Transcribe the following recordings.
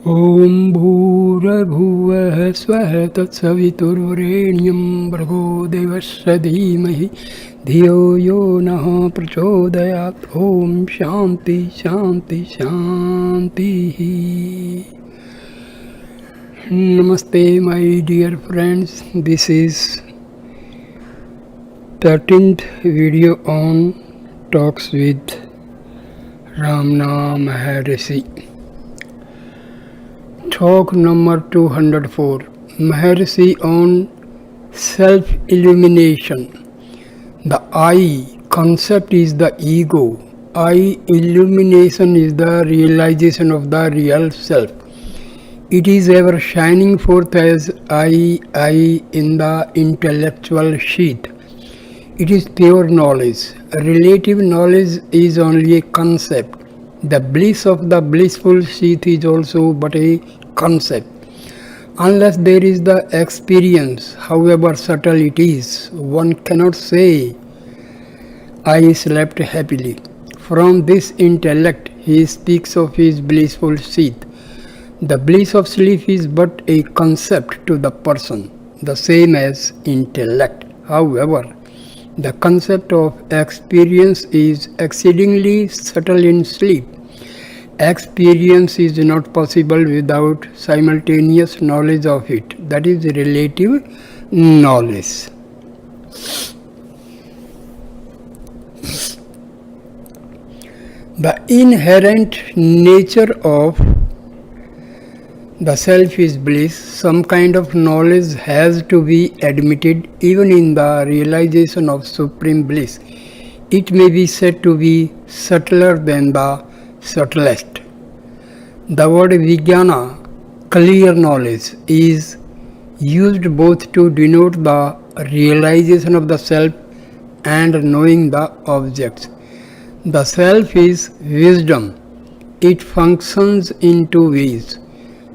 ॐ भूर्भुवः स्वः तत्सवितुर्वरेण्यं भर्गो देवस्य धीमहि धियो यो नः प्रचोदयात्। ॐ शान्ति शान्ति शान्तिः. Namaste my dear friends, this is 13th video on Talks with Ramana Maharshi. Talk number 204, Maharshi on self-illumination. The I concept is the ego. I illumination is the realization of the real self. It is ever shining forth as I in the intellectual sheath. It is pure knowledge. Relative knowledge is only a concept. The bliss of the blissful sheath is also but a concept. Unless there is the experience, however subtle it is, one cannot say, I slept happily. From this intellect, he speaks of his blissful sheath. The bliss of sleep is but a concept to the person, the same as intellect. However, the concept of experience is exceedingly subtle in sleep. Experience is not possible without simultaneous knowledge of it. That is relative knowledge. The inherent nature of the self is bliss. Some kind of knowledge has to be admitted even in the realization of supreme bliss. It may be said to be subtler than the subtlest. The word vijnana, clear knowledge, is used both to denote the realization of the self and knowing the objects. The self is wisdom. It functions in two ways.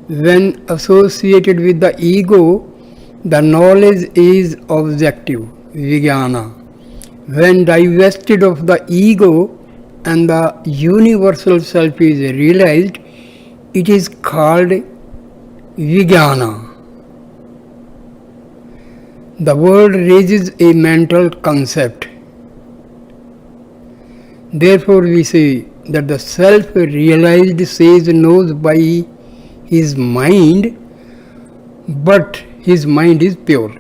When associated with the ego, the knowledge is objective, vijnana. When divested of the ego and the universal self is realized, it is called vijnana. The word raises a mental concept. Therefore we say that the self-realized sage knows by his mind, but his mind is pure.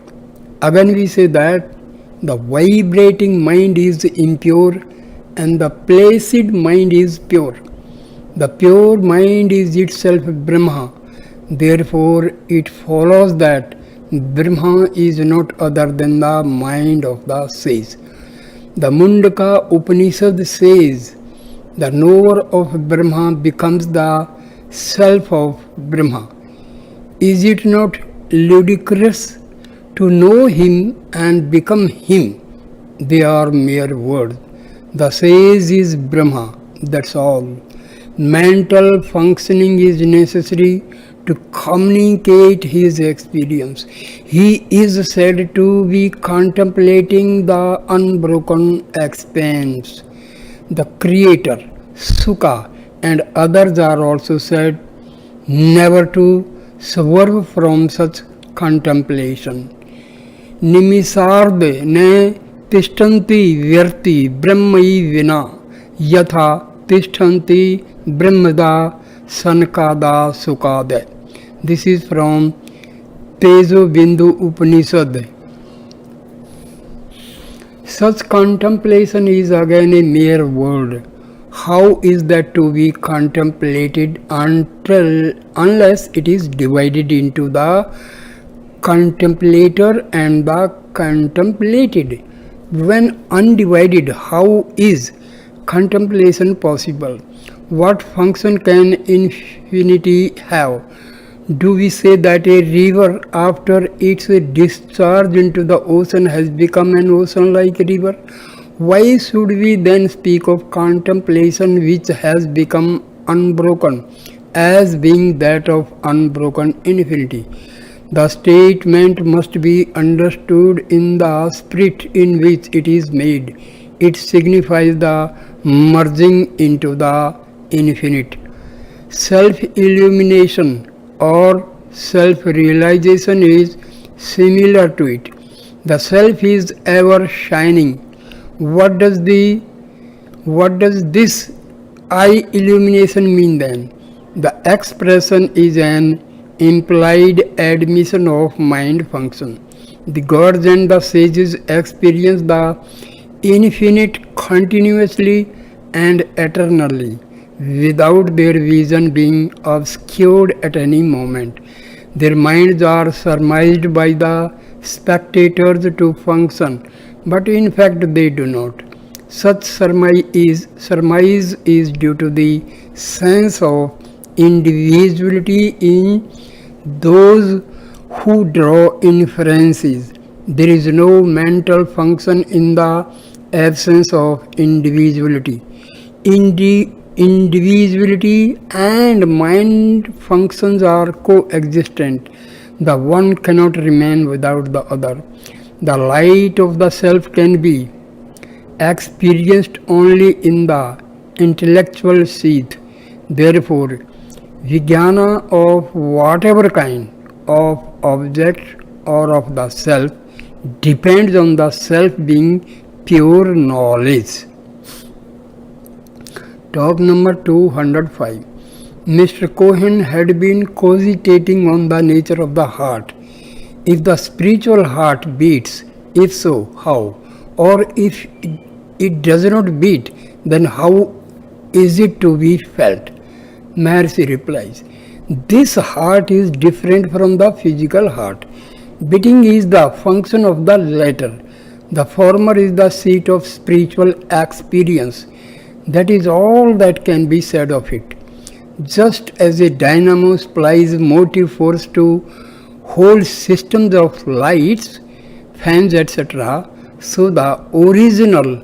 Again we say that the vibrating mind is impure and the placid mind is pure. The pure mind is itself Brahma. Therefore it follows that Brahma is not other than the mind of the sage. The Mundaka Upanishad says, the knower of Brahma becomes the self of Brahma. Is it not ludicrous to know him and become him? They are mere words. The sage is Brahma, that's all. Mental functioning is necessary to communicate his experience. He is said to be contemplating the unbroken expanse. The Creator, Sukha, and others are also said never to swerve from such contemplation. Nimisarde ne tishtanti vyarti brahmai vina yatha tishtanti brahmada sankada sukade. This is from Tejo Bindu Upanishad. Such contemplation is again a mere word. How is that to be contemplated unless it is divided into the contemplator and the contemplated? When undivided, how is contemplation possible? What function can infinity have? Do we say that a river after its discharge into the ocean has become an ocean-like river? Why should we then speak of contemplation which has become unbroken as being that of unbroken infinity? The statement must be understood in the spirit in which it is made. It signifies the merging into the infinite. Self-illumination or self-realization is similar to it. The self is ever shining. What does this I illumination mean then? The expression is an implied admission of mind function. The gods and the sages experience the infinite continuously and eternally, without their vision being obscured at any moment. Their minds are surmised by the spectators to function, but in fact they do not. Such surmise is due to the sense of individuality in those who draw inferences. There is no mental function in the absence of individuality. Individuality and mind functions are coexistent. The one cannot remain without the other. The light of the self can be experienced only in the intellectual seat. Therefore, vijnana of whatever kind of object or of the self depends on the self being pure knowledge. Talk number 205. Mr. Cohen had been cogitating on the nature of the heart. If the spiritual heart beats, if so, how? Or if it does not beat, then how is it to be felt? Maharshi replies, this heart is different from the physical heart. Beating is the function of the latter. The former is the seat of spiritual experience. That is all that can be said of it. Just as a dynamo supplies motive force to whole systems of lights, fans, etc., so the original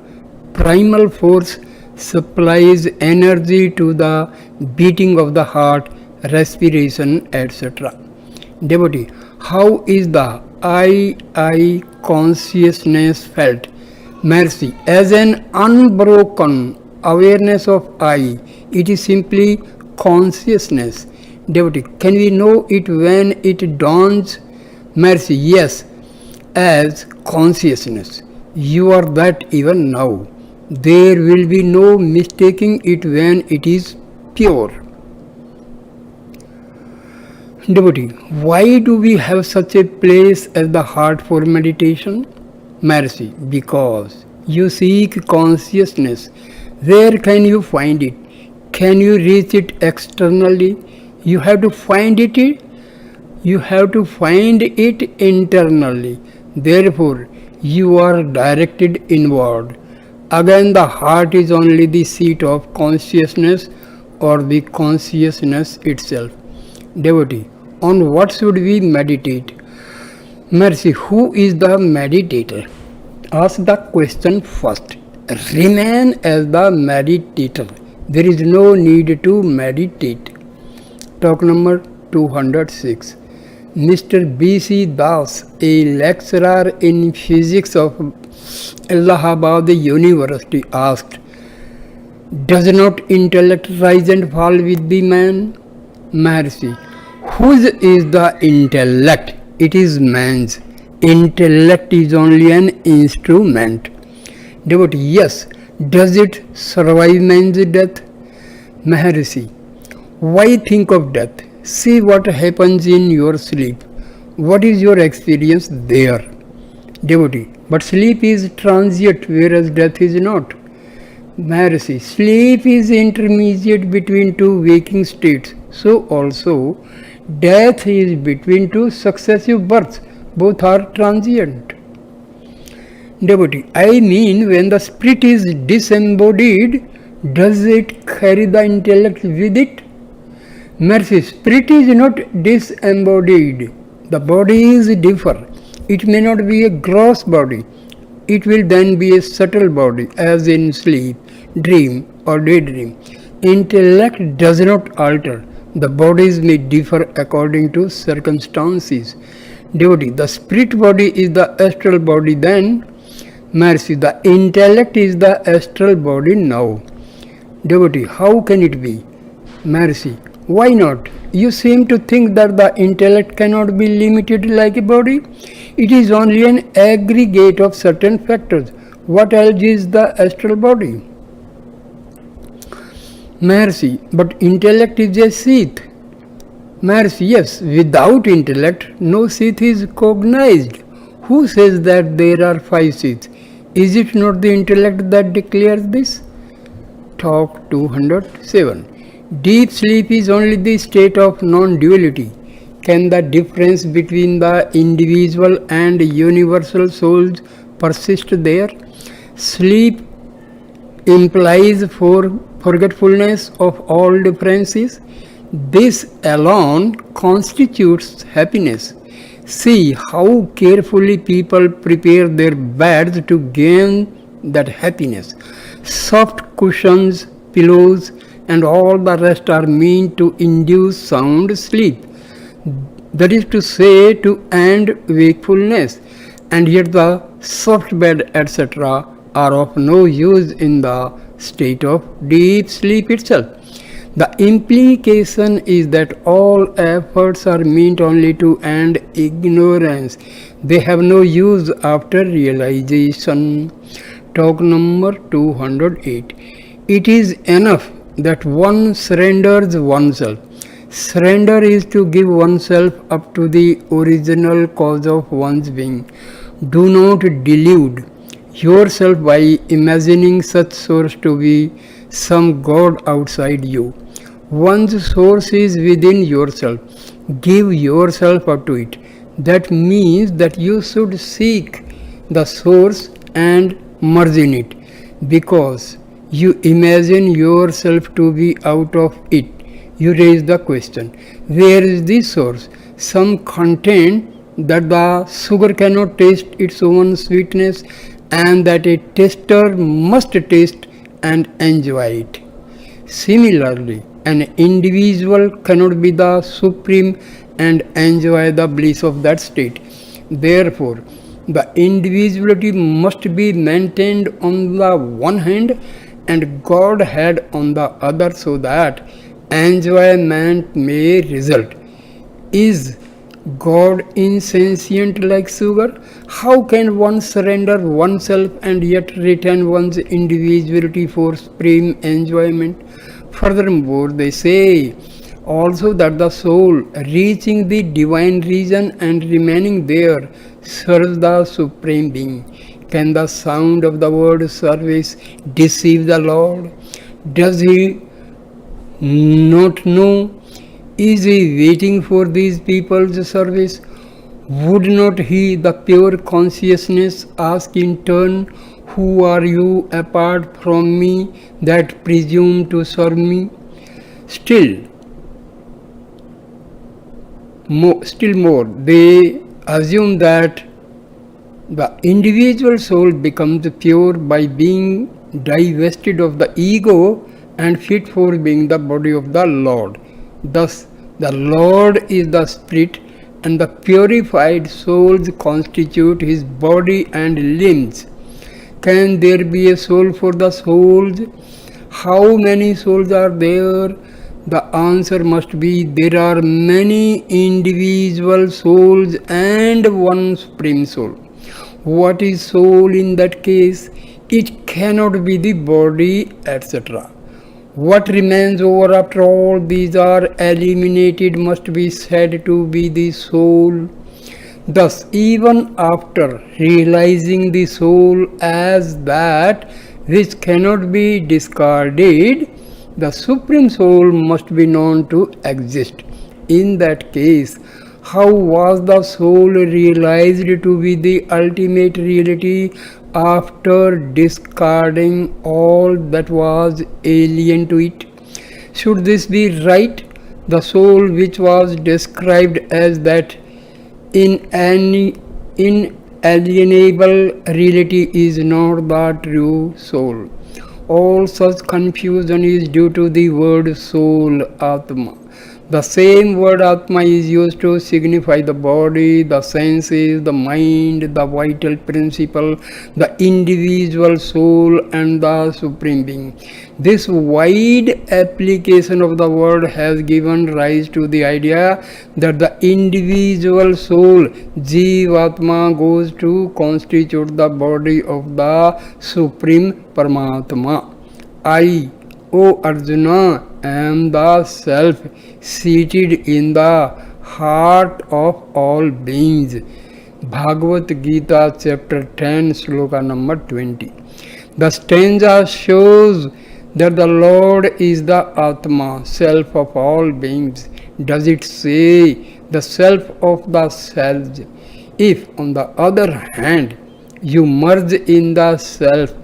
primal force supplies energy to the beating of the heart, respiration, etc. Devotee, how is the I consciousness felt? Maharshi, as an unbroken awareness of I, it is simply consciousness. Devotee, can we know it when it dawns? Maharshi, yes, as consciousness. You are that even now. There will be no mistaking it when it is pure. Devotee, why do we have such a place as the heart for meditation? Maharshi, because you seek consciousness. Where can you find it? Can you reach it externally? You have to find it internally. Therefore, you are directed inward. Again, the heart is only the seat of consciousness or the consciousness itself. Devotee, on what should we meditate? Maharshi, who is the meditator? Ask the question first. Remain as the meditator. There is no need to meditate. Talk number 206. Mr. B.C. Das, a lecturer in physics of Allahabad University, asked, does not intellect rise and fall with the man? Maharshi, whose is the intellect? It is man's. Intellect is only an instrument. Devotee, yes. Does it survive man's death? Maharshi, why think of death? See what happens in your sleep. What is your experience there? Devotee, but sleep is transient, whereas death is not. Maharshi, sleep is intermediate between two waking states. So also, death is between two successive births. Both are transient. Devotee, I mean, when the spirit is disembodied, does it carry the intellect with it? Maharshi, spirit is not disembodied. The body is different. It may not be a gross body. It will then be a subtle body, as in sleep, dream, or daydream. Intellect does not alter. The bodies may differ according to circumstances. Devotee, the spirit body is the astral body then. Maharshi, the intellect is the astral body now. Devotee, how can it be? Maharshi, Why not? You seem to think that the intellect cannot be limited like a body. It is only an aggregate of certain factors. What else is the astral body? Maharshi, but intellect is a sheath. Maharshi, yes, without intellect, no sheath is cognized. Who says that there are five sheaths? Is it not the intellect that declares this? Talk 207. Deep sleep is only the state of non-duality. Can the difference between the individual and universal souls persist there? Sleep implies forgetfulness of all differences. This alone constitutes happiness. See how carefully people prepare their beds to gain that happiness. Soft cushions, pillows, and all the rest are meant to induce sound sleep. That is to say, to end wakefulness. And yet the soft bed, etc., are of no use in the state of deep sleep itself. The implication is that all efforts are meant only to end ignorance. They have no use after realization. Talk number 208. It is enough that one surrenders oneself. Surrender is to give oneself up to the original cause of one's being. Do not delude yourself by imagining such source to be some God outside you. One's source is within yourself. Give yourself up to it. That means that you should seek the source and merge in it, because you imagine yourself to be out of it. You raise the question, where is the source? Some content that the sugar cannot taste its own sweetness, and that a taster must taste and enjoy it. Similarly, an individual cannot be the supreme and enjoy the bliss of that state. Therefore, the individuality must be maintained on the one hand and Godhead on the other, so that enjoyment may result. Is God insentient like sugar? How can one surrender oneself and yet retain one's individuality for supreme enjoyment? Furthermore, they say also that the soul, reaching the divine region and remaining there, serves the Supreme Being. Can the sound of the word service deceive the Lord? Does he not know? Is he waiting for these people's service? Would not he, the pure consciousness, ask in turn, who are you apart from me that presume to serve me? Still more, they assume that the individual soul becomes pure by being divested of the ego and fit for being the body of the Lord. Thus, the Lord is the spirit, and the purified souls constitute his body and limbs. Can there be a soul for the souls? How many souls are there? The answer must be there are many individual souls and one supreme soul. What is soul in that case? It cannot be the body, etc. What remains over after all these are eliminated must be said to be the soul. Thus, even after realizing the soul as that which cannot be discarded, the Supreme Soul must be known to exist. In that case, how was the soul realized to be the ultimate reality after discarding all that was alien to it? Should this be right? The soul which was described as that inalienable reality is not the true soul. All such confusion is due to the word soul, Atma. The same word Atma is used to signify the body, the senses, the mind, the vital principle, the individual soul, and the Supreme Being. This wide application of the word has given rise to the idea that the individual soul, Jivatma, goes to constitute the body of the Supreme Paramatma. I, O Arjuna, am the self seated in the heart of all beings. Bhagavad Gita chapter 10 sloka number 20. The stanza shows that the Lord is the Atma, self of all beings. Does it say the self of the selves? If, on the other hand, you merge in the self,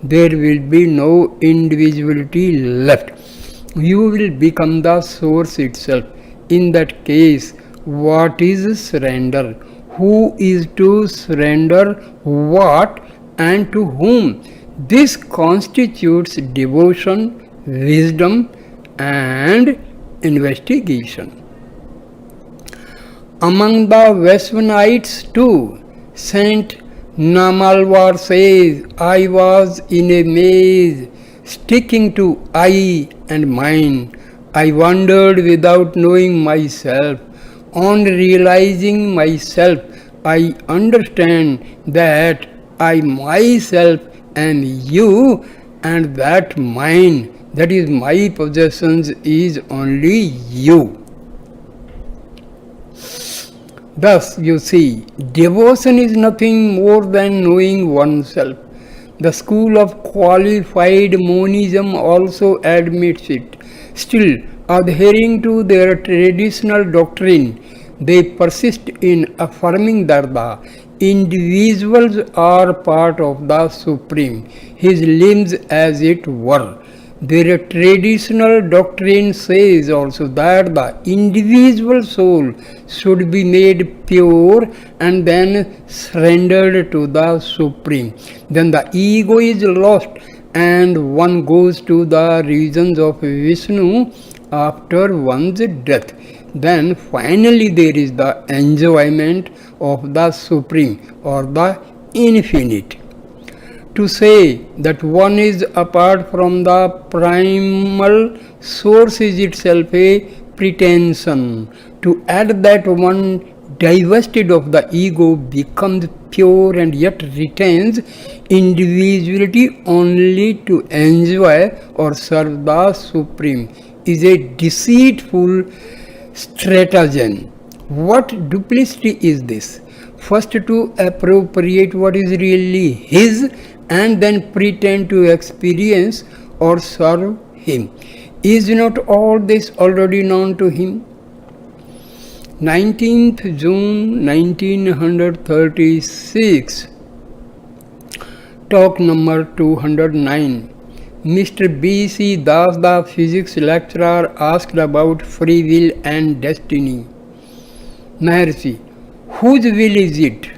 there will be no individuality left. You will become the source itself. In that case, what is surrender? Who is to surrender what and to whom? This constitutes devotion, wisdom, and investigation. Among the Vaishnavanites too, Saint Namalwar says, I was in a maze, sticking to I and mine. I wandered without knowing myself. On realizing myself, I understand that I myself am you, and that mine, that is my possessions, is only you. Thus, you see, devotion is nothing more than knowing oneself. The school of qualified monism also admits it. Still, adhering to their traditional doctrine, they persist in affirming that the individuals are part of the Supreme, his limbs as it were. Their traditional doctrine says also that the individual soul should be made pure and then surrendered to the Supreme. Then the ego is lost and one goes to the regions of Vishnu after one's death. Then finally there is the enjoyment of the Supreme or the Infinite. To say that one is apart from the primal source is itself a pretension. To add that one divested of the ego becomes pure and yet retains individuality only to enjoy or serve the Supreme is a deceitful stratagem. What duplicity is this? First to appropriate what is really his and then pretend to experience or serve him. Is not all this already known to him? 19th June 1936, talk number 209. Mr. B.C. Das, the physics lecturer, asked about free will and destiny. Maharshi, whose will is it?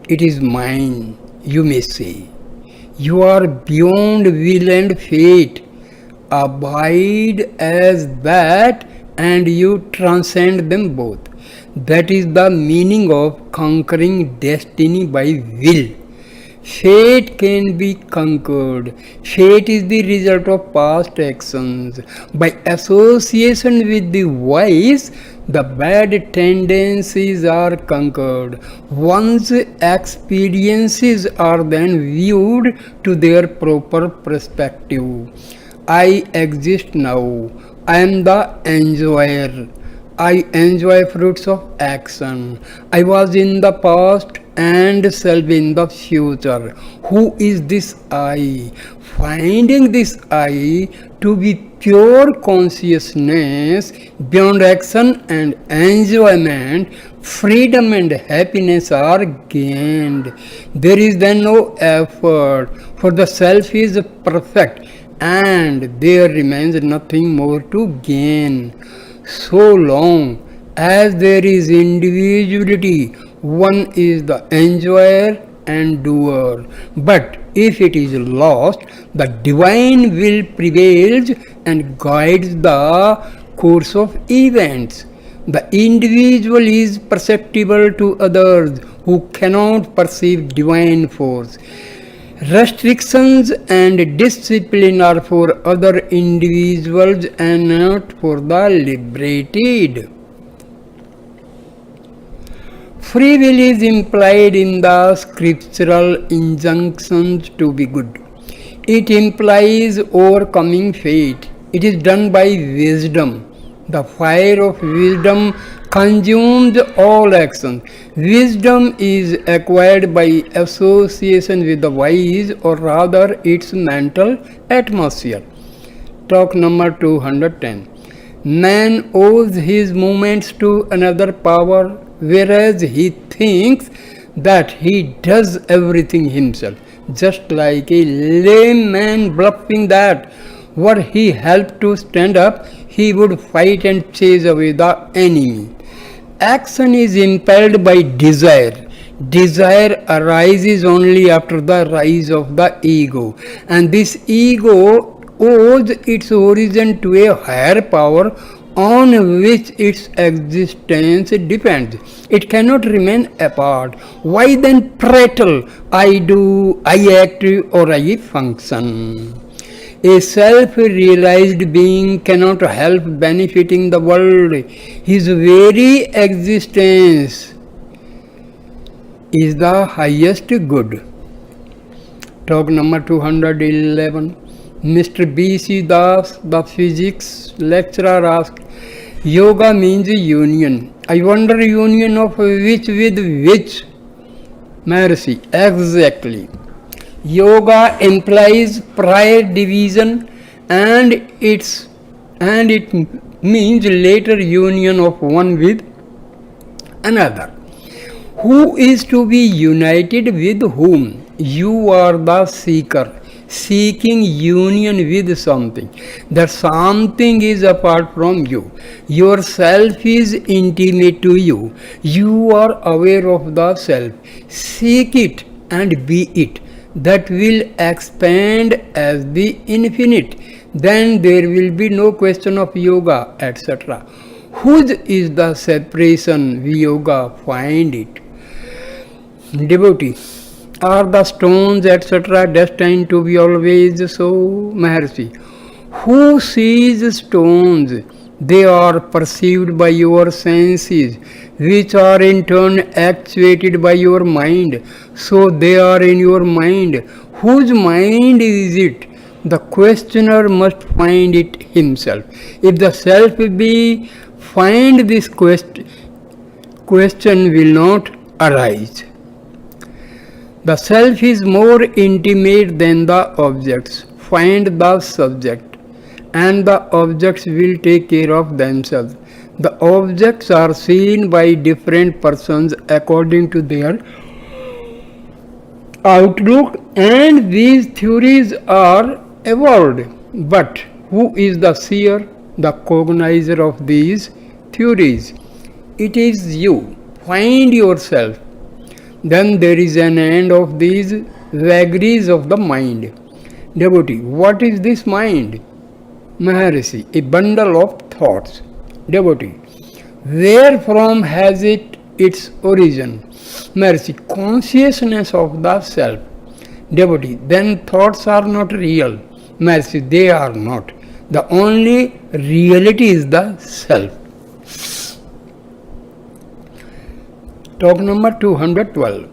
It is mine, you may say. You are beyond will and fate. Abide as that and you transcend them both. That is the meaning of conquering destiny by will. Fate can be conquered. Fate is the result of past actions. By association with the wise, the bad tendencies are conquered. One's experiences are then viewed to their proper perspective. I exist now. I am the enjoyer. I enjoy fruits of action. I was in the past and shall be in the future. Who is this I? Finding this I to be pure consciousness, beyond action and enjoyment, freedom and happiness are gained. There is then no effort, for the self is perfect and there remains nothing more to gain. So long as there is individuality, one is the enjoyer and doer. But if it is lost, the divine will prevails and guides the course of events. The individual is perceptible to others who cannot perceive divine force. Restrictions and discipline are for other individuals and not for the liberated. Free will is implied in the scriptural injunctions to be good. It implies overcoming fate. It is done by wisdom. The fire of wisdom consumes all actions. Wisdom is acquired by association with the wise, or rather its mental atmosphere. Talk number 210. Man owes his movements to another power, whereas he thinks that he does everything himself, just like a lame man bluffing that were he helped to stand up, he would fight and chase away the enemy. Action is impelled by desire. Desire arises only after the rise of the ego, and this ego owes its origin to a higher power on which its existence depends. It cannot remain apart. Why then prattle, I do, I act, or I function? A self-realized being cannot help benefiting the world. His very existence is the highest good. Talk number 211. Mr. B.C. Das, the physics lecturer, asked, Yoga means union. I wonder union of which with which? Maharshi, exactly. Yoga implies prior division and it means later union of one with another. Who is to be united with whom? You are the seeker, seeking union with something. That something is apart from you. Yourself is intimate to you. You are aware of the self. Seek it and be it. That will expand as the infinite. Then there will be no question of yoga, etc. Whose is the separation? We yoga find it. Devotee, are the stones, etc., destined to be always so? Maharshi, who sees stones? They are perceived by your senses, which are in turn actuated by your mind. So they are in your mind. Whose mind is it? The questioner must find it himself. If the self be find, this question will not arise. The self is more intimate than the objects. Find the subject, and the objects will take care of themselves. The objects are seen by different persons according to their outlook, and these theories are evolved. But who is the seer, the cognizer of these theories? It is you. Find yourself. Then there is an end of these vagaries of the mind. Devotee, what is this mind? Maharshi, a bundle of thoughts. Devotee, where from has it its origin? Maharshi, consciousness of the self. Devotee, then thoughts are not real. Maharshi, they are not. The only reality is the self. Talk number 212.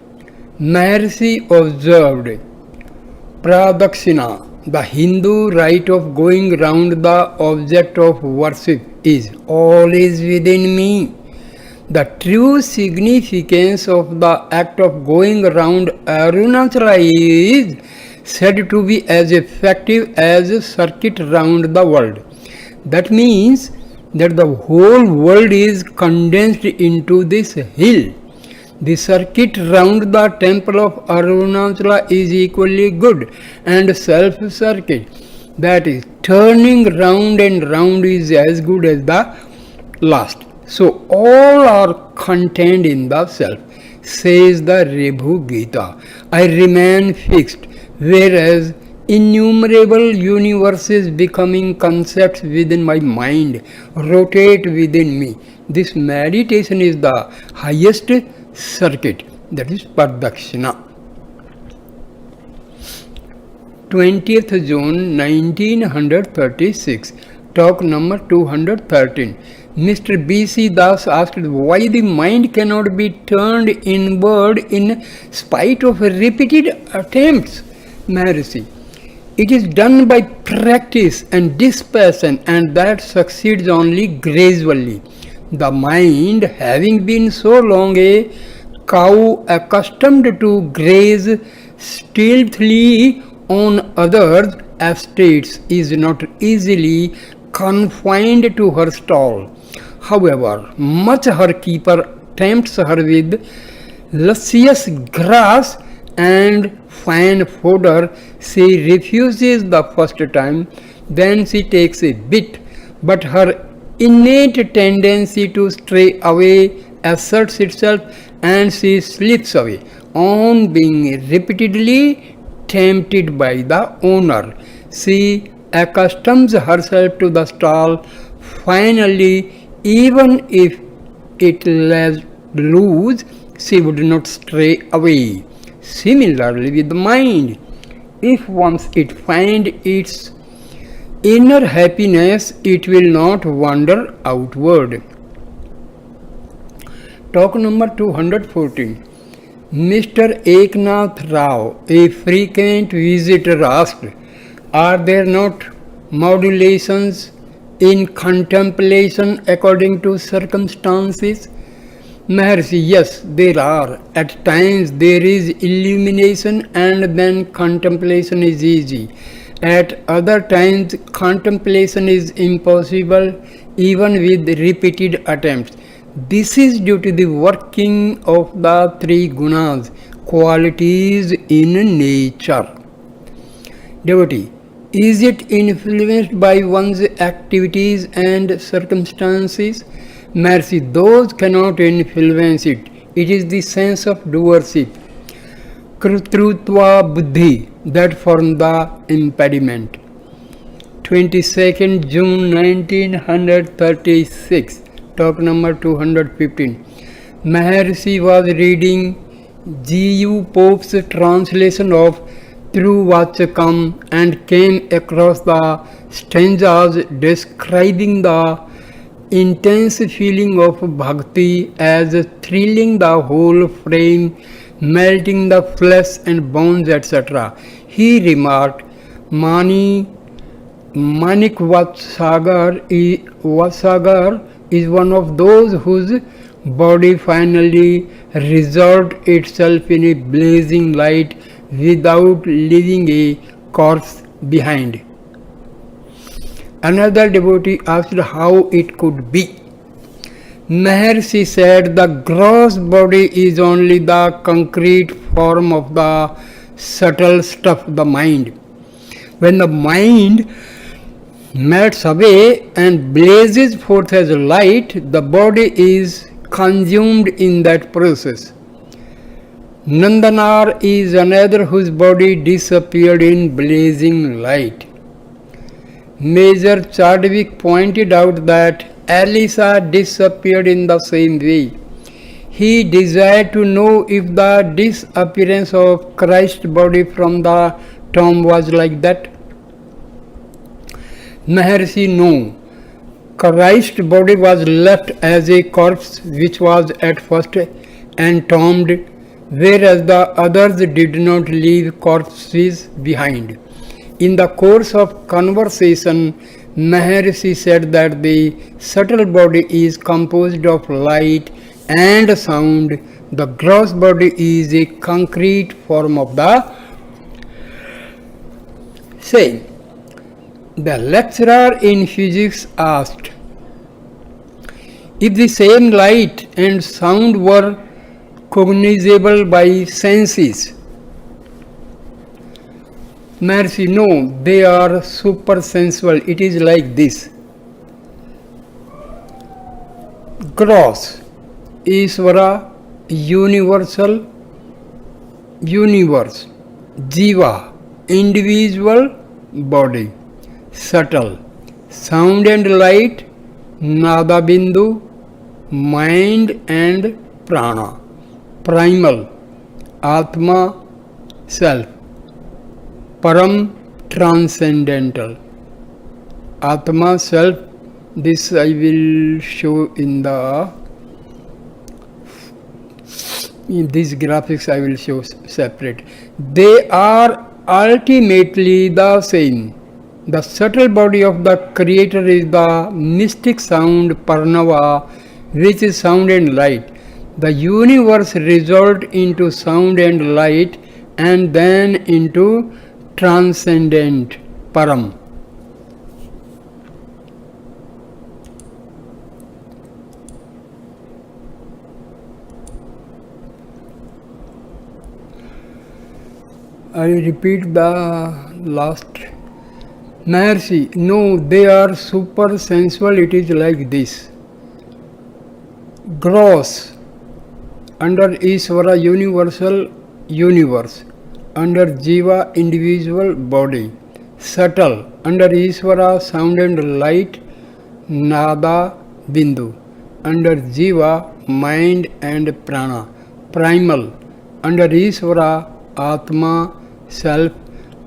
Maharshi observed Pradakshina, the Hindu rite of going round the object of worship, is always within me. The true significance of the act of going round Arunachala is said to be as effective as a circuit round the world. That means that the whole world is condensed into this hill. The circuit round the temple of Arunachala is equally good and self-circuit. That is, turning round and round is as good as the last. So all are contained in the self. Says the Rebhu Gita, I remain fixed, whereas innumerable universes becoming concepts within my mind rotate within me. This meditation is the highest circuit, that is Pradakshina. 20th June 1936, talk number 213. Mr. B.C. Das asked why the mind cannot be turned inward in spite of repeated attempts. Maharshi, it is done by practice and dispassion, and that succeeds only gradually. The mind, having been so long a cow accustomed to graze stealthily on others' estates, is not easily confined to her stall. However much her keeper tempts her with luscious grass and fine fodder, she refuses the first time, then she takes a bit, but her innate tendency to stray away asserts itself and she slips away on being repeatedly tempted by the owner. She accustoms herself to the stall. Finally, even if it let loose, she would not stray away. Similarly with the mind, if once it finds its inner happiness, it will not wander outward. Talk number 214. Mr. Eknath Rao, a frequent visitor, asked, are there not modulations in contemplation according to circumstances? Maharshi, yes, there are. At times there is illumination and then contemplation is easy. At other times contemplation is impossible even with repeated attempts. This is due to the working of the three gunas, qualities in nature. Devotee, is it influenced by one's activities and circumstances? Mercy, those cannot influence it. It is the sense of doership, Krutrutva Buddhi, that forms the impediment. 22nd June 1936, talk number 215. Maharshi was reading G.U. Pope's translation of Truvachakam and came across the stanzas describing the intense feeling of bhakti as thrilling the whole frame, melting the flesh and bones, etc. He remarked, Manik Vatsagar is one of those whose body finally resolved itself in a blazing light without leaving a corpse behind. Another devotee asked how it could be. Maharshi said the gross body is only the concrete form of the subtle stuff, the mind. When the mind melts away and blazes forth as light, the body is consumed in that process. Nandanar is another whose body disappeared in blazing light. Major Chadwick pointed out that Elisa disappeared in the same way. He desired to know if the disappearance of Christ's body from the tomb was like that. Maharshi, no. Christ's body was left as a corpse which was at first entombed, whereas the others did not leave corpses behind. In the course of conversation, Maharshi said that the subtle body is composed of light and sound. The gross body is a concrete form of the same. The lecturer in physics asked, if the same light and sound were cognizable by senses, Maharshi, no, they are supersensual. It is like this. Gross, Ishvara, universal, universe, Jiva, individual body. Subtle, sound and light, nada bindu, mind and prana. Primal, atma, self. Param, transcendental. Atma, self. This I will show in these graphics I will show separate. They are ultimately the same. The subtle body of the Creator is the mystic sound Parnava, which is sound and light. The universe resolved into sound and light and then into transcendent Param. I repeat the last. Maharshi, no, they are super sensual. It is like this. Gross, under Ishvara, universal universe. Under Jiva, individual body. Subtle, under Ishvara, sound and light, Nada, Bindu. Under Jiva, mind and prana. Primal, under Ishvara, Atma, self,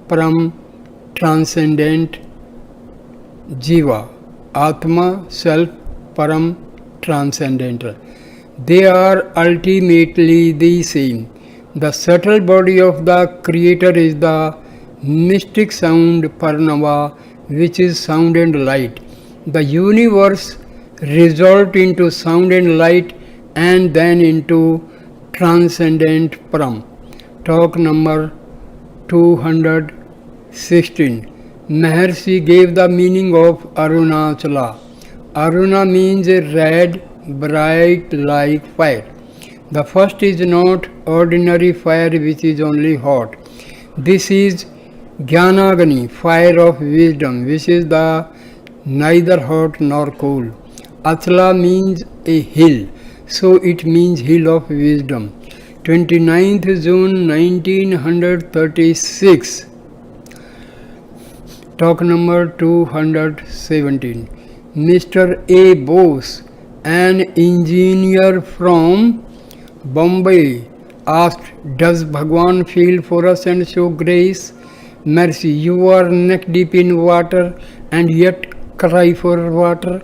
Param, transcendent, Jiva, Atma, self, Param, transcendental. They are ultimately the same. The subtle body of the Creator is the mystic sound Parnava, which is sound and light. The universe resolved into sound and light and then into transcendent Param. Talk number 216. Maharshi gave the meaning of Arunachala. Aruna means red, bright like fire. The first is not ordinary fire which is only hot. This is Jnanagani, fire of wisdom, which is the neither hot nor cold. Achala means a hill, so it means hill of wisdom. 29th June 1936. Talk number 217. Mr. A. Bose, an engineer from Bombay, asked, does Bhagwan feel for us and show grace? Mercy, you are neck deep in water and yet cry for water.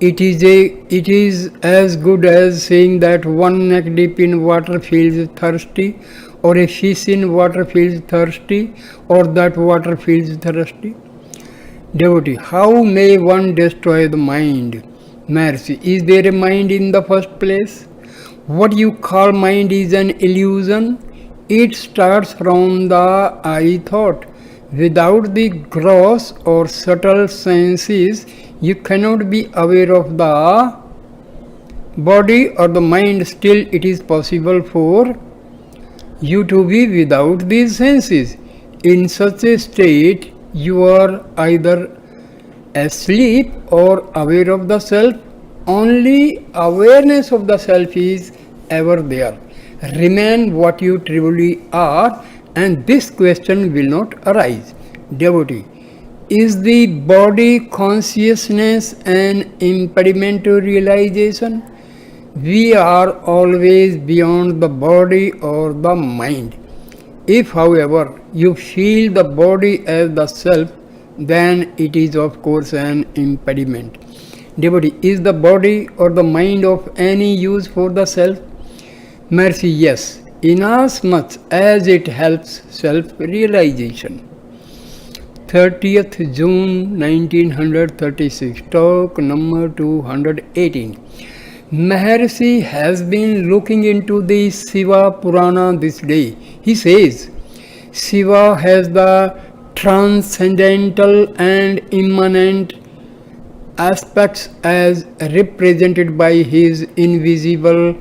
It is as good as saying that one neck deep in water feels thirsty, or a fish in water feels thirsty, or that water feels thirsty. Devotee, how may one destroy the mind? Mercy, is there a mind in the first place? What you call mind is an illusion. It starts from the I thought. Without the gross or subtle senses, you cannot be aware of the body or the mind. Still, it is possible for you to be without these senses. In such a state, you are either asleep or aware of the self. Only awareness of the self is ever there. Remain what you truly are, and this question will not arise. Devotee, is the body consciousness an impediment to realization? We are always beyond the body or the mind. If, however, you feel the body as the self, then it is of course an impediment. Devotee, is the body or the mind of any use for the self? Mercy, yes, inasmuch as it helps self-realization. 30th June 1936, talk number 218. Maharshi has been looking into the Shiva Purana this day. He says, Shiva has the transcendental and immanent aspects as represented by his invisible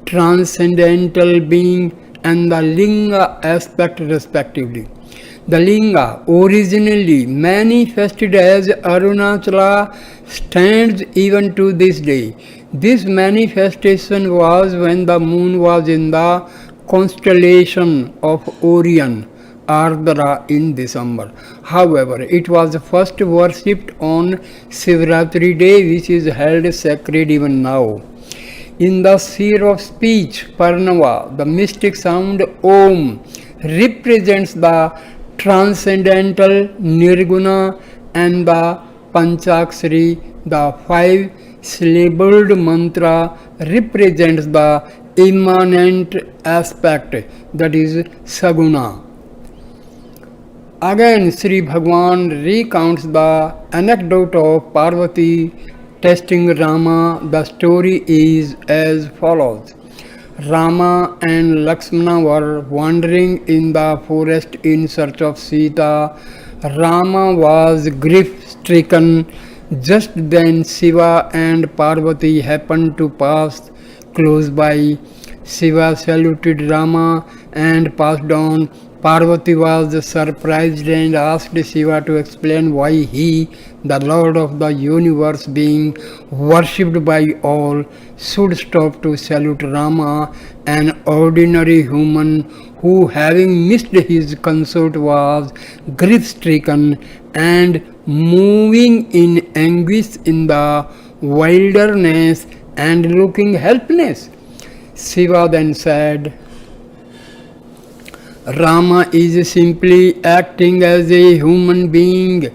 transcendental being and the Linga aspect respectively. The Linga, originally manifested as Arunachala, stands even to this day. This manifestation was when the moon was in the constellation of Orion, Ardra in December. However, it was first worshipped on Shivratri Day, which is held sacred even now. In the sphere of speech, Parnava, the mystic sound Om represents the transcendental Nirguna, and the Panchakshari, the five syllabled mantra, represents the immanent aspect, that is Saguna. Again, Sri Bhagwan recounts the anecdote of Parvati testing Rama. The story is as follows. Rama and Lakshmana were wandering in the forest in search of Sita. Rama was grief-stricken. Just then Shiva and Parvati happened to pass close by. Shiva saluted Rama and passed on. Parvati was surprised and asked Shiva to explain why he, the Lord of the universe, being worshipped by all, should stop to salute Rama, an ordinary human who, having missed his consort, was grief-stricken and moving in anguish in the wilderness and looking helpless. Shiva then said, Rama is simply acting as a human being.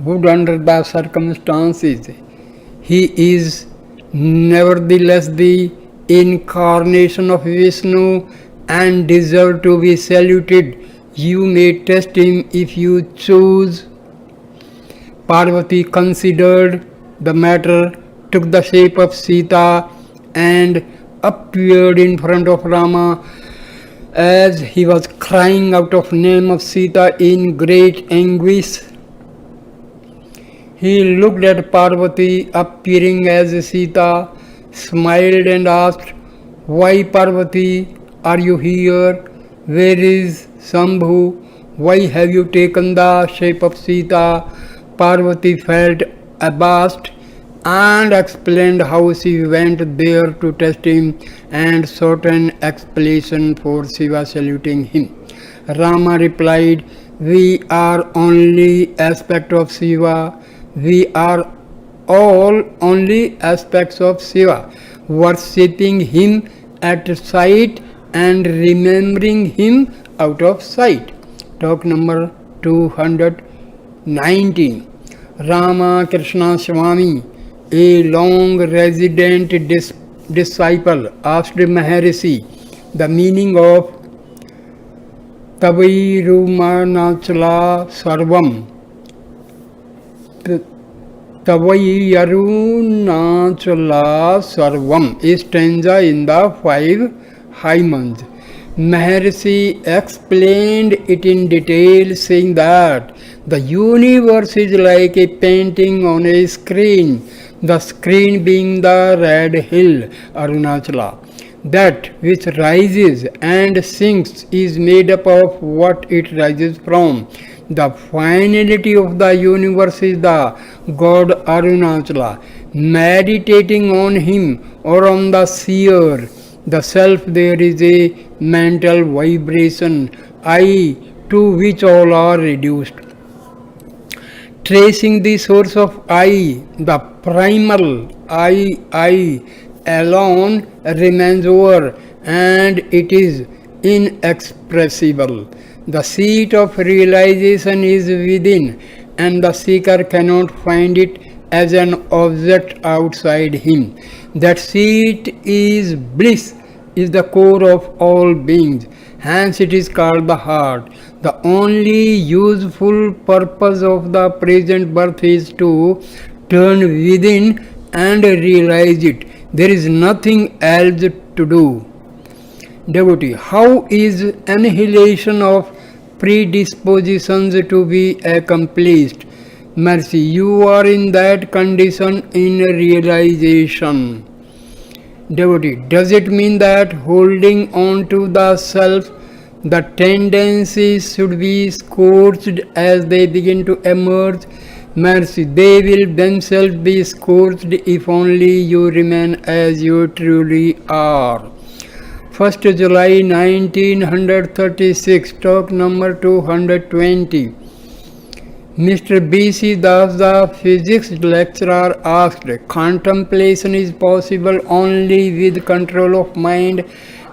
Would under the circumstances. He is nevertheless the incarnation of Vishnu and deserves to be saluted. You may test him if you choose. Parvati considered the matter, took the shape of Sita and appeared in front of Rama. As he was crying out of name of Sita in great anguish, he looked at Parvati appearing as Sita, smiled and asked, Why Parvati, are you here? Where is Shambhu? Why have you taken the shape of Sita? Parvati felt abashed and explained how she went there to test him and sought an explanation for Shiva saluting him. Rama replied, We are only aspect of Shiva. We are all only aspects of Shiva, worshipping him at sight and remembering him out of sight. Talk number 219. Rama Krishna Swami, a long resident disciple, asked Maharshi the meaning of Tavairumanachala Sarvam. Tavayarunachala Sarvam is stanza in the 5 hymns. Maharshi explained it in detail, saying that the universe is like a painting on a screen, the screen being the red hill, Arunachala. That which rises and sinks is made up of what it rises from. The finality of the universe is the God Arunachala. Meditating on him or on the seer, the self, there is a mental vibration, I, to which all are reduced. Tracing the source of I, the primal I alone remains over, and it is inexpressible. The seat of realization is within, and the seeker cannot find it as an object outside him. That seat is bliss, is the core of all beings. Hence it is called the heart. The only useful purpose of the present birth is to turn within and realize it. There is nothing else to do. Devotee, how is annihilation of predispositions to be accomplished? Mercy, you are in that condition in realization. Devotee, does it mean that holding on to the self, the tendencies should be scorched as they begin to emerge? Mercy, they will themselves be scorched if only you remain as you truly are. 1st July 1936, talk number 220. Mr. B.C. Das, the physics lecturer, asked, contemplation is possible only with control of mind,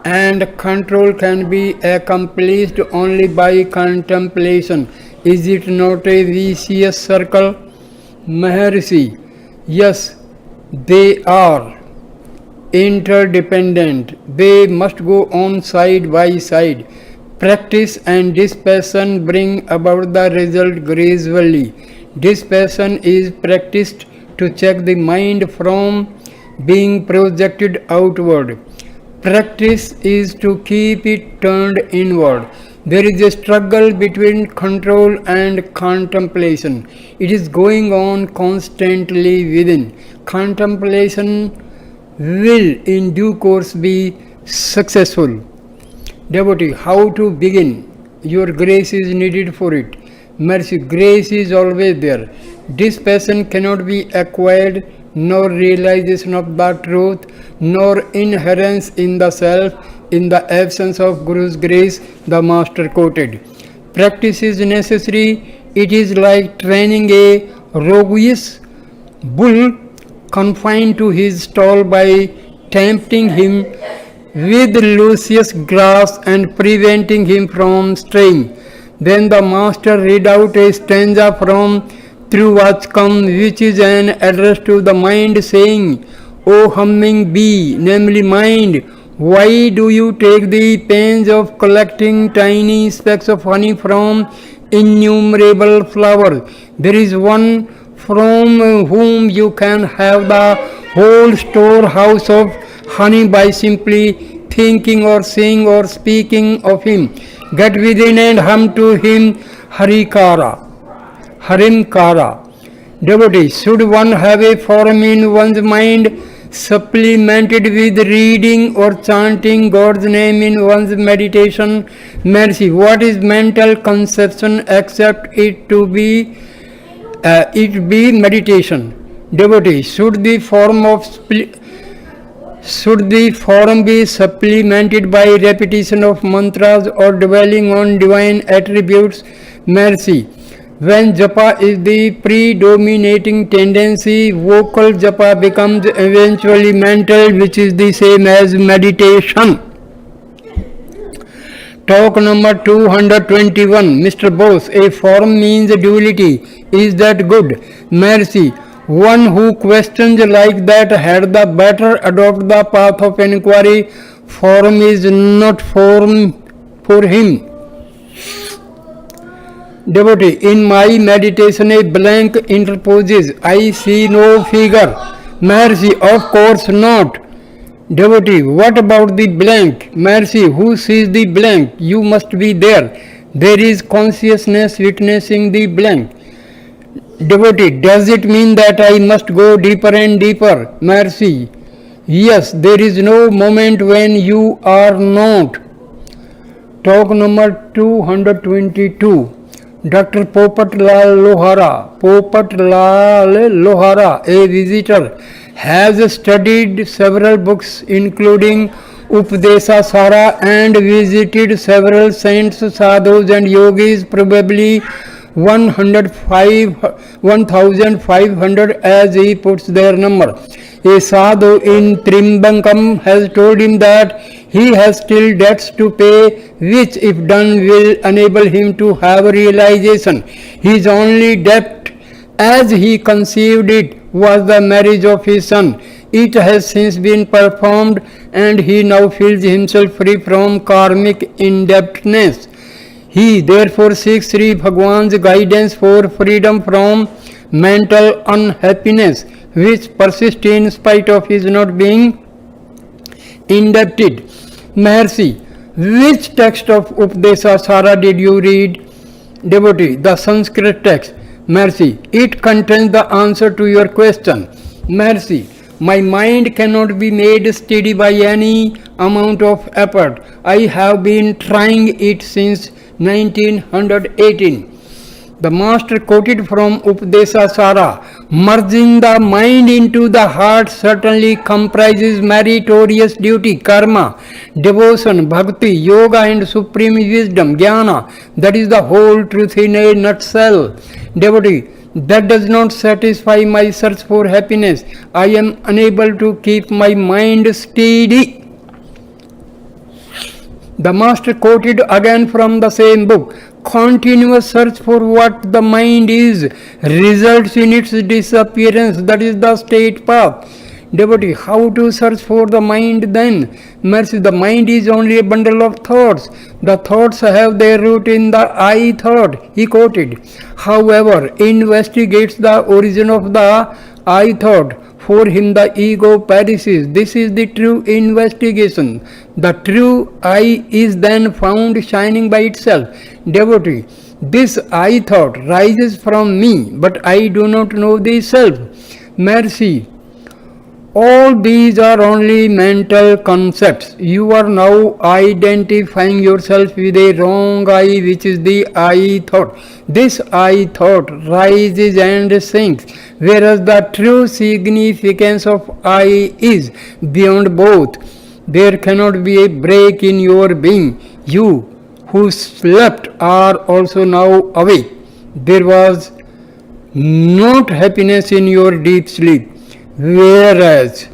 and control can be accomplished only by contemplation. Is it not a vicious circle? Maharshi, yes, they are interdependent. They must go on side by side. Practice and dispassion bring about the result gradually. Dispassion is practiced to check the mind from being projected outward. Practice is to keep it turned inward. There is a struggle between control and contemplation. It is going on constantly within. Contemplation will in due course be successful. Devotee, how to begin? Your grace is needed for it. Mercy, grace is always there. Dispassion cannot be acquired, nor realization of the truth, nor inherence in the self, in the absence of Guru's grace, the Master quoted. Practice is necessary. It is like training a roguish bull confined to his stall by tempting him with luscious grass and preventing him from straying. Then the Master read out a stanza from Through What's Come, which is an address to the mind, saying, O humming bee, namely mind, why do you take the pains of collecting tiny specks of honey from innumerable flowers? There is one from whom you can have the whole storehouse of honey by simply thinking or seeing or speaking of him. Get within and hum to him Harimkara. Devotee, should one have a form in one's mind supplemented with reading or chanting God's name in one's meditation? Mercy, what is mental conception except it be meditation? Devotee, should the form be supplemented by repetition of mantras or dwelling on divine attributes? Mercy, when japa is the predominating tendency, vocal japa becomes eventually mental, which is the same as meditation. Talk number 221. Mr. Bose, a form means duality. Is that good? Mercy, one who questions like that had the better adopt the path of inquiry. Form is not form for him. Devotee, in my meditation a blank interposes. I see no figure. Mercy, of course not. Devotee, what about the blank? Mercy, who sees the blank? You must be there. There is consciousness witnessing the blank. Devotee, does it mean that I must go deeper and deeper? Mercy, yes, there is no moment when you are not. Talk number 222. Dr. Popat Lal Lohara, a visitor, has studied several books including Upadesha Sara and visited several saints, sadhus and yogis, probably 1500 as he puts their number. A sadhu in Trimbakam has told him that he has still debts to pay, which if done will enable him to have realization. His only debt, as he conceived it, was the marriage of his son. It has since been performed and he now feels himself free from karmic indebtedness. He therefore seeks Sri Bhagwan's guidance for freedom from mental unhappiness, which persists in spite of his not being indebted. Maharshi, which text of Upadesha Sara did you read? Devotee, the Sanskrit text. Maharshi, it contains the answer to your question. Maharshi, my mind cannot be made steady by any amount of effort. I have been trying it since 1918. The master quoted from Upadesa Sara, merging the mind into the heart certainly comprises meritorious duty, karma, devotion, bhakti, yoga and supreme wisdom, jnana. That is the whole truth in a nutshell. Devotee, that does not satisfy my search for happiness. I am unable to keep my mind steady. The master quoted again from the same book, continuous search for what the mind is results in its disappearance. That is the straight path. Devotee, how to search for the mind then? Mercy, the mind is only a bundle of thoughts. The thoughts have their root in the I thought, he quoted. However, investigates the origin of the I thought. For him the ego perishes. This is the true investigation. The true I is then found shining by itself. Devotee, this I thought rises from me, but I do not know the self. Mercy, all these are only mental concepts. You are now identifying yourself with a wrong I, which is the I thought. This I thought rises and sinks, whereas the true significance of I is beyond both. There cannot be a break in your being. You who slept are also now awake. There was not happiness in your deep sleep, whereas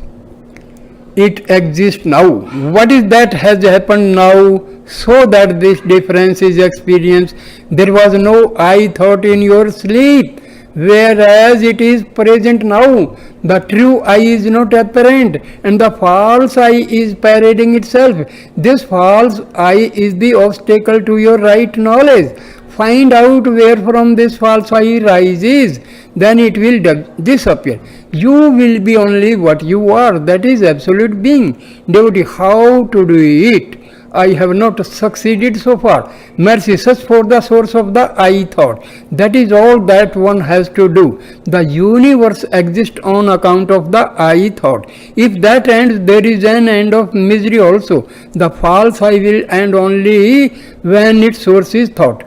it exists now. What is that has happened now so that this difference is experienced? There was no I thought in your sleep, whereas it is present now. The true I is not apparent and the false I is parading itself. This false I is the obstacle to your right knowledge. Find out where from this false I rises, then it will disappear. You will be only what you are, that is absolute being. Devotee, how to do it? I have not succeeded so far. Mercy, search for the source of the I thought. That is all that one has to do. The universe exists on account of the I thought. If that ends, there is an end of misery also. The false I will end only when its source is thought.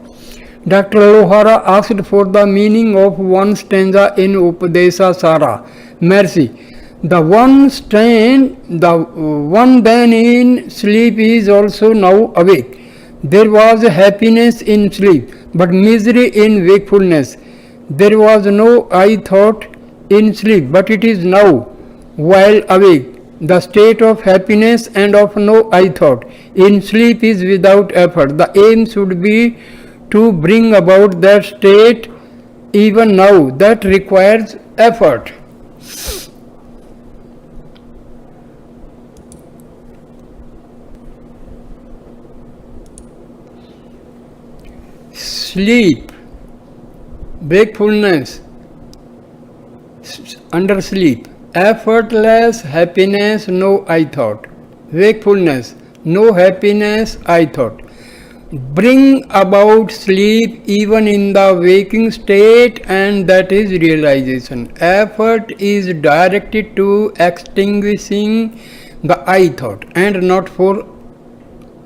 Dr. Lohara asked for the meaning of one stanza in Upadesa Sara. Mercy, the one then in sleep is also now awake. There was happiness in sleep, but misery in wakefulness. There was no I thought in sleep, but it is now while awake. The state of happiness and of no I thought in sleep is without effort. The aim should be to bring about that state even now. That requires effort. Sleep, wakefulness, under sleep, effortless happiness, no I thought. Wakefulness, no happiness, I thought. Bring about sleep even in the waking state, and that is realization. Effort is directed to extinguishing the I thought and not for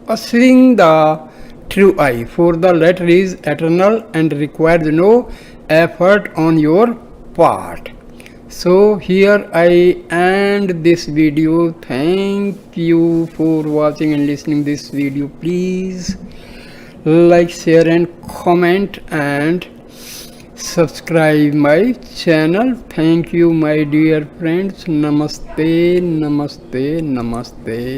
ushering the true I, for the latter is eternal and requires no effort on your part. So here I end this video. Thank you for watching and listening this video. Please like, share and comment and subscribe my channel. Thank you my dear friends. Namaste, namaste, namaste.